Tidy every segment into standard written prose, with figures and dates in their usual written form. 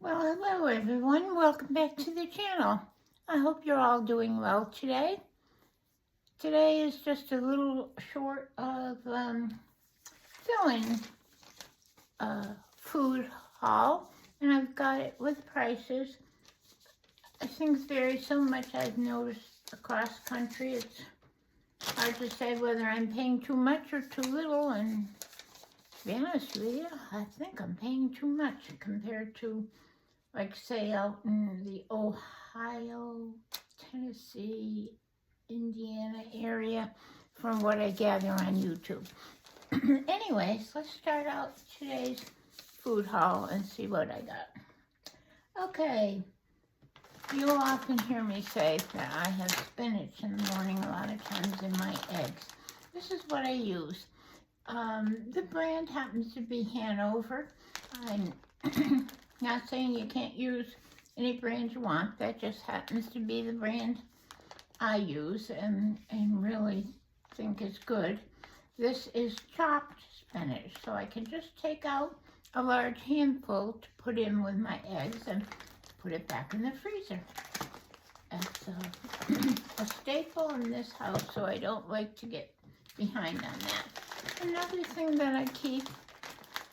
Well, hello everyone. Welcome back to the channel. I hope you're all doing well today. Today is just a little short of filling food haul, and I've got it with prices. Things vary so much. I've noticed across country. It's hard to say whether I'm paying too much or too little, and to be honest with you, I think I'm paying too much compared to, like, say, out in the Ohio, Tennessee, Indiana area, from what I gather on YouTube. Anyways, let's start out today's food haul and see what I got. Okay, you'll often hear me say that I have spinach in the morning a lot of times in my eggs. This is what I use. The brand happens to be Hanover. I'm not saying you can't use any brand you want. That just happens to be the brand I use and really think is good. This is chopped spinach, so I can just take out a large handful to put in with my eggs and put it back in the freezer. That's a staple in this house, so I don't like to get behind on that. Another thing that I keep,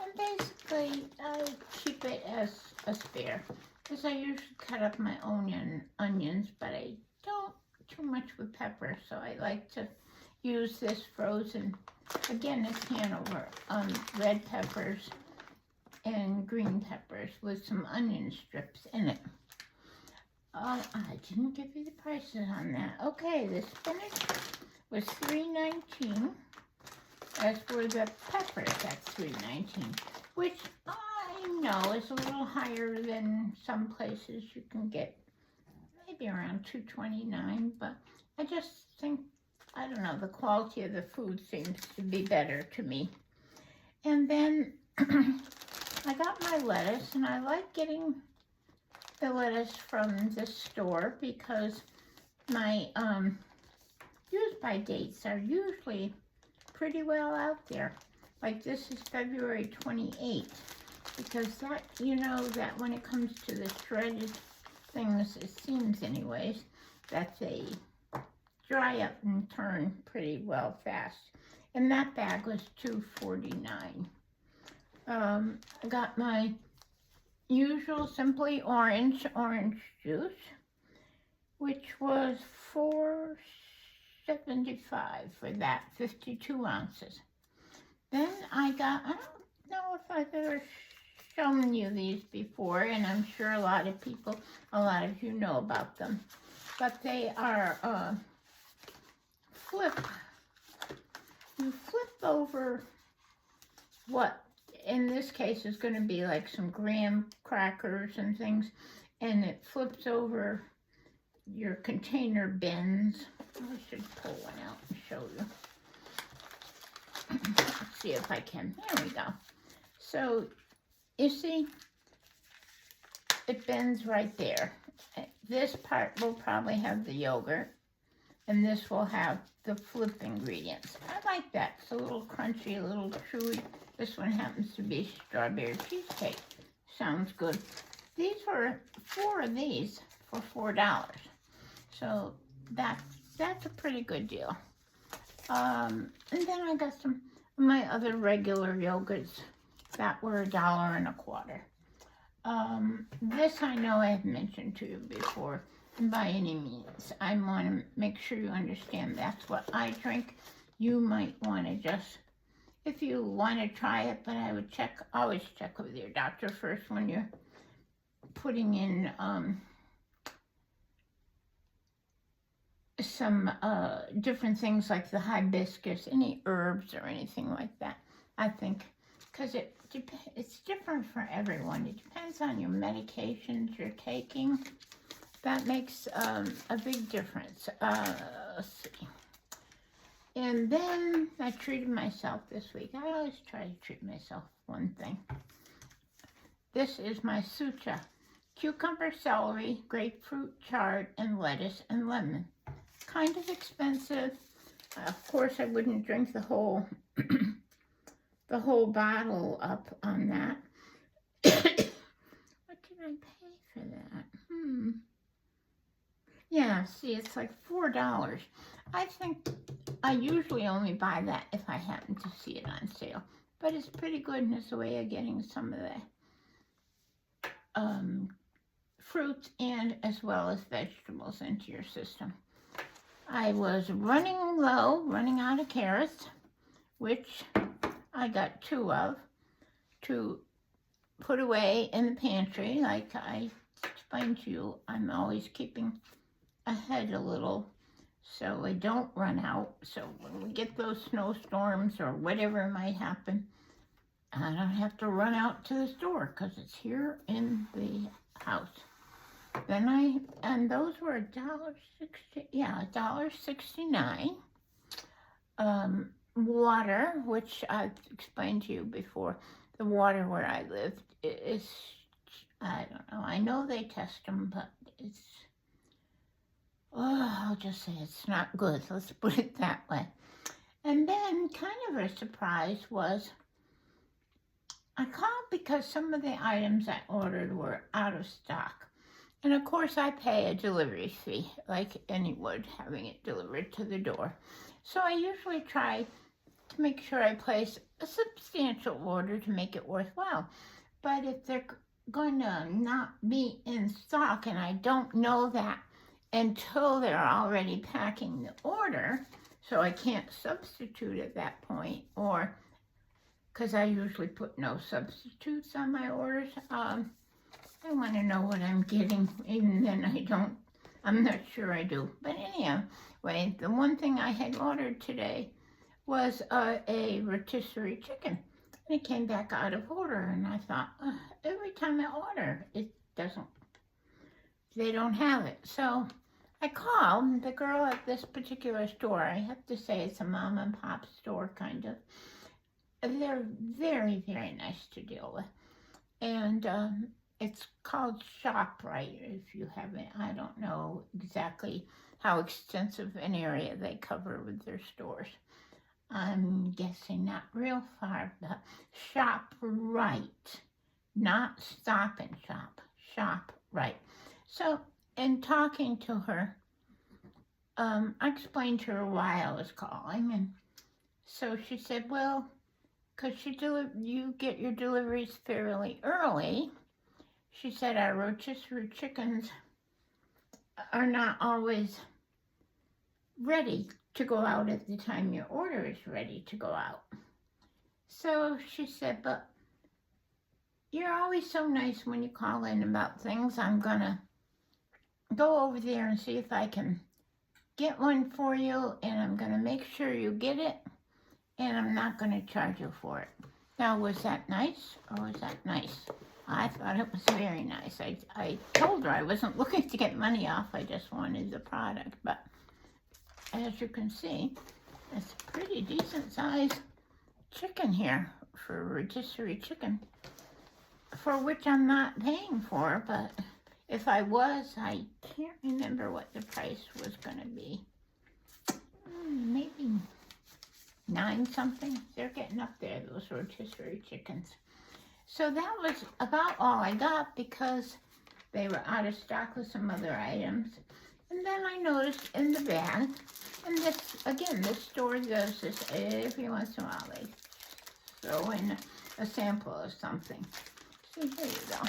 and basically I keep it as a spare, because I usually cut up my own onions, but I don't too much with pepper, so I like to use this frozen, again it's Hanover, red peppers and green peppers with some onion strips in it. I didn't give you the prices on that. Okay, the spinach was $3.19. As for the peppers, that's $3.19, which I know is a little higher than some places you can get, maybe around $2.29, but I just think, I don't know, the quality of the food seems to be better to me. And then I got my lettuce, and I like getting the lettuce from the store because my use-by dates are usually pretty well out there. Like this is February 28th, because that, you know, that when it comes to the shredded things, it seems anyways, that they dry up and turn pretty well fast. And that bag was $2.49. I got my usual Simply Orange juice, which was $4.75 for that, 52 ounces. Then I don't know if I've ever shown you these before, and I'm sure a lot of you know about them, but they are you flip over what in this case is going to be like some graham crackers and things, and it flips over your container bins. I should pull one out and show you. Let's see if I can. There we go. So you see, it bends right there. This part will probably have the yogurt, and this will have the flip ingredients. I like that. It's a little crunchy, a little chewy. This one happens to be strawberry cheesecake. Sounds good. These were 4 of these for $4. So that's a pretty good deal. And then I got some of my other regular yogurts that were $1.25. This I know I have mentioned to you before. By any means, I want to make sure you understand that's what I drink. You might want to just, if you want to try it, but I would always check with your doctor first when you're putting in some different things like the hibiscus, any herbs or anything like that. I think, because it's different for everyone. It depends on your medications you're taking. That makes a big difference. Let's see. And then I treated myself this week. I always try to treat myself one thing. This is my Sucha. Cucumber, celery, grapefruit, chard, and lettuce and lemon. Kind of expensive. Of course, I wouldn't drink the whole the whole bottle up on that. What did I pay for that? Yeah, see, it's like $4. I think I usually only buy that if I happen to see it on sale. But it's pretty good, and it's a way of getting some of the fruits and as well as vegetables into your system. I was running low, running out of carrots, which I got 2 of to put away in the pantry. Like I explained to you, I'm always keeping ahead a little so I don't run out. So when we get those snowstorms or whatever might happen, I don't have to run out to the store because it's here in the house. Then and those were $1.60, yeah, $1.69. Water, which I've explained to you before, the water where I live is, I don't know, I know they test them, but it's, I'll just say it's not good, let's put it that way. And then kind of a surprise was, I called because some of the items I ordered were out of stock. And of course I pay a delivery fee, like any would, having it delivered to the door. So I usually try to make sure I place a substantial order to make it worthwhile. But if they're going to not be in stock, and I don't know that until they're already packing the order, so I can't substitute at that point, or because I usually put no substitutes on my orders, I want to know what I'm getting. Even then I'm not sure I do. But anyway, the one thing I had ordered today was a rotisserie chicken. And it came back out of order, and I thought, every time I order, they don't have it. So I called the girl at this particular store. I have to say it's a mom and pop store, kind of. They're very, very nice to deal with. And it's called ShopRite, if you haven't. I don't know exactly how extensive an area they cover with their stores. I'm guessing not real far, but ShopRite, not Stop and Shop, ShopRite. So in talking to her, I explained to her why I was calling, and so she said, well, because you get your deliveries fairly early, she said our rotisserie chickens are not always ready to go out at the time your order is ready to go out. So she said, but you're always so nice when you call in about things. I'm gonna go over there and see if I can get one for you, and I'm gonna make sure you get it, and I'm not gonna charge you for it. Now, was that nice, or was that nice? I thought it was very nice. I told her I wasn't looking to get money off, I just wanted the product. But as you can see, it's a pretty decent sized chicken here for a rotisserie chicken, for which I'm not paying for, but if I was, I can't remember what the price was going to be. Maybe 9 something. They're getting up there, those rotisserie chickens. So that was about all I got because they were out of stock with some other items. And then I noticed in the bag, and this store does this every once in a while. They throw in a sample of something. See, there you go.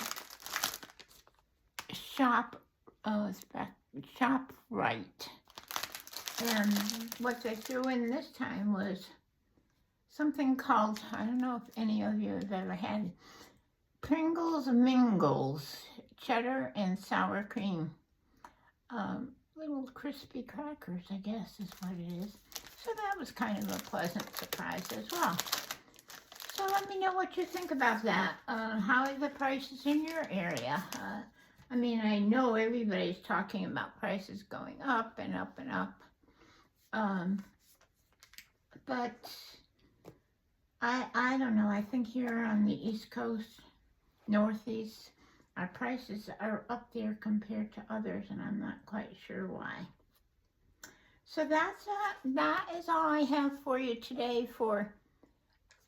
ShopRite. And what they threw in this time was something called, I don't know if any of you have ever had Pringles Mingles, cheddar and sour cream. Little crispy crackers, I guess is what it is. So that was kind of a pleasant surprise as well. So let me know what you think about that. How are the prices in your area? I mean, I know everybody's talking about prices going up and up and up. But I don't know. I think here on the East Coast, Northeast, our prices are up there compared to others, and I'm not quite sure why. So that is all I have for you today for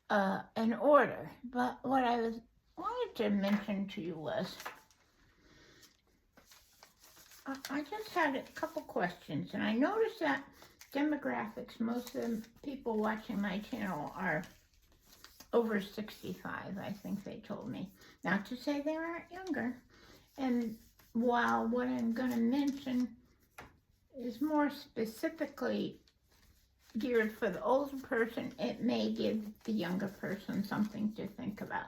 an order. But what I wanted to mention to you was, I just had a couple questions, and I noticed that demographics, most of the people watching my channel are over 65, I think they told me. Not to say they aren't younger. And while what I'm going to mention is more specifically geared for the older person, it may give the younger person something to think about.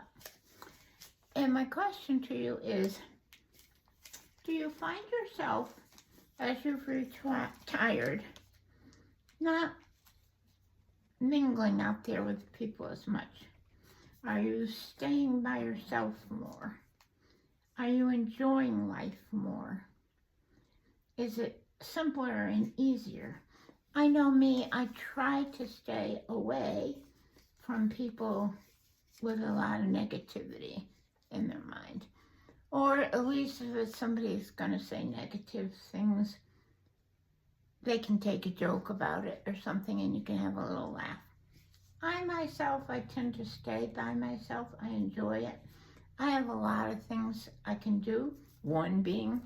And my question to you is, do you find yourself, as you've retired, not mingling out there with people as much? Are you staying by yourself more? Are you enjoying life more? Is it simpler and easier? I know me, I try to stay away from people with a lot of negativity in their mind. Or at least if it's somebody who's going to say negative things, they can take a joke about it or something and you can have a little laugh. I myself, I tend to stay by myself. I enjoy it. I have a lot of things I can do. One being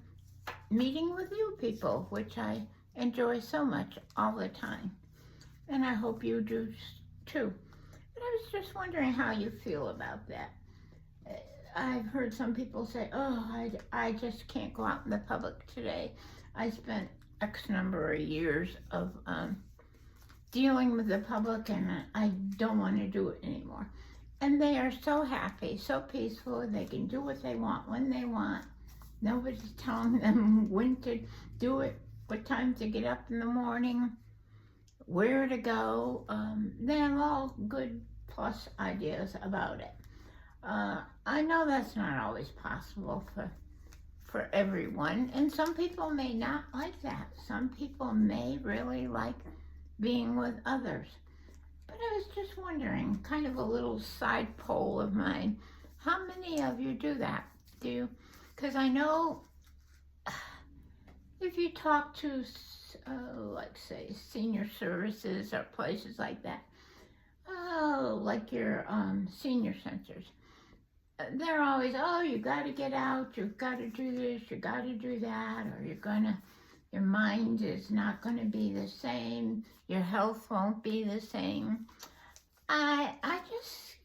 meeting with you people, which I enjoy so much all the time. And I hope you do too. But I was just wondering how you feel about that. I've heard some people say, oh, I just can't go out in the public today. I spent X number of years of dealing with the public and I don't want to do it anymore. And they are so happy, so peaceful. They can do what they want when they want. Nobody's telling them when to do it, what time to get up in the morning, where to go. They have all good plus ideas about it. I know that's not always possible for everyone, and some people may not like that. Some people may really like being with others. But I was just wondering, kind of a little side poll of mine, how many of you do that? Do you? Because I know if you talk to, like say, senior services or places like that, like your senior centers, they're always, oh, you got to get out, you've got to do this, you got to do that, or your mind is not going to be the same, your health won't be the same. I just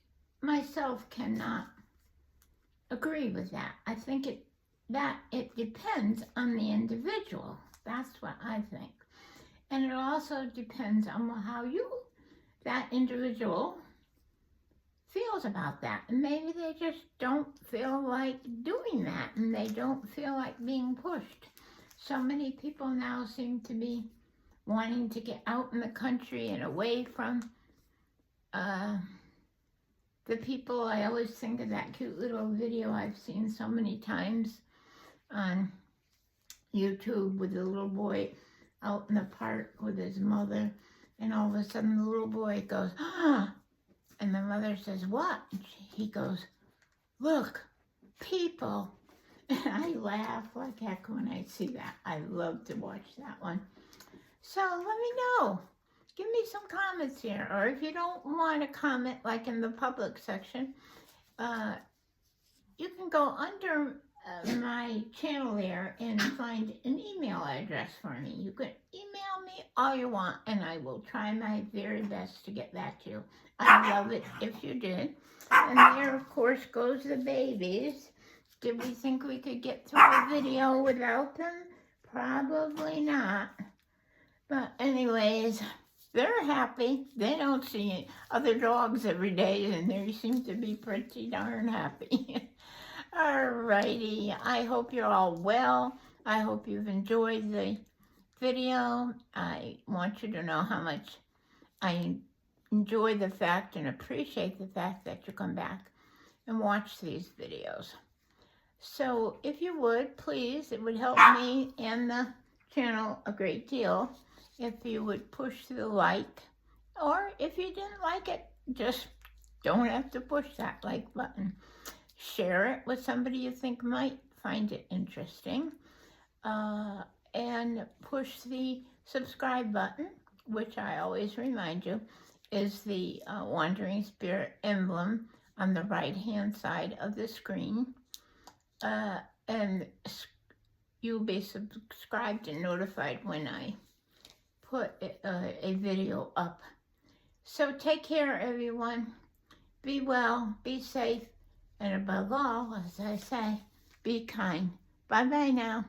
myself cannot agree with that. I think it depends on the individual. That's what I think. And it also depends on how that individual feels about that. And maybe they just don't feel like doing that and they don't feel like being pushed. So many people now seem to be wanting to get out in the country and away from the people. I always think of that cute little video I've seen so many times on YouTube with the little boy out in the park with his mother, and all of a sudden the little boy goes, ah, and the mother says, what? And he goes, look, people. And I laugh like heck when I see that. I love to watch that one. So let me know. Give me some comments here. Or if you don't want to comment like in the public section, you can go under my channel there and find an email address for me. You can email me all you want and I will try my very best to get back to you. I'd love it if you did. And there of course goes the babies. Did we think we could get through a video without them? Probably not. But anyways, they're happy. They don't see other dogs every day and they seem to be pretty darn happy. Alrighty, I hope you're all well. I hope you've enjoyed the video. I want you to know how much I enjoy the fact and appreciate the fact that you come back and watch these videos. So if you would, please, it would help me and the channel a great deal if you would push the like, or if you didn't like it, just don't have to push that like button. Share it with somebody you think might find it interesting, and push the subscribe button, which I always remind you is the Wandering Spirit emblem on the right hand side of the screen. And you'll be subscribed and notified when I put a video up. So take care, everyone. Be well, be safe, and above all, as I say, be kind. Bye-bye now.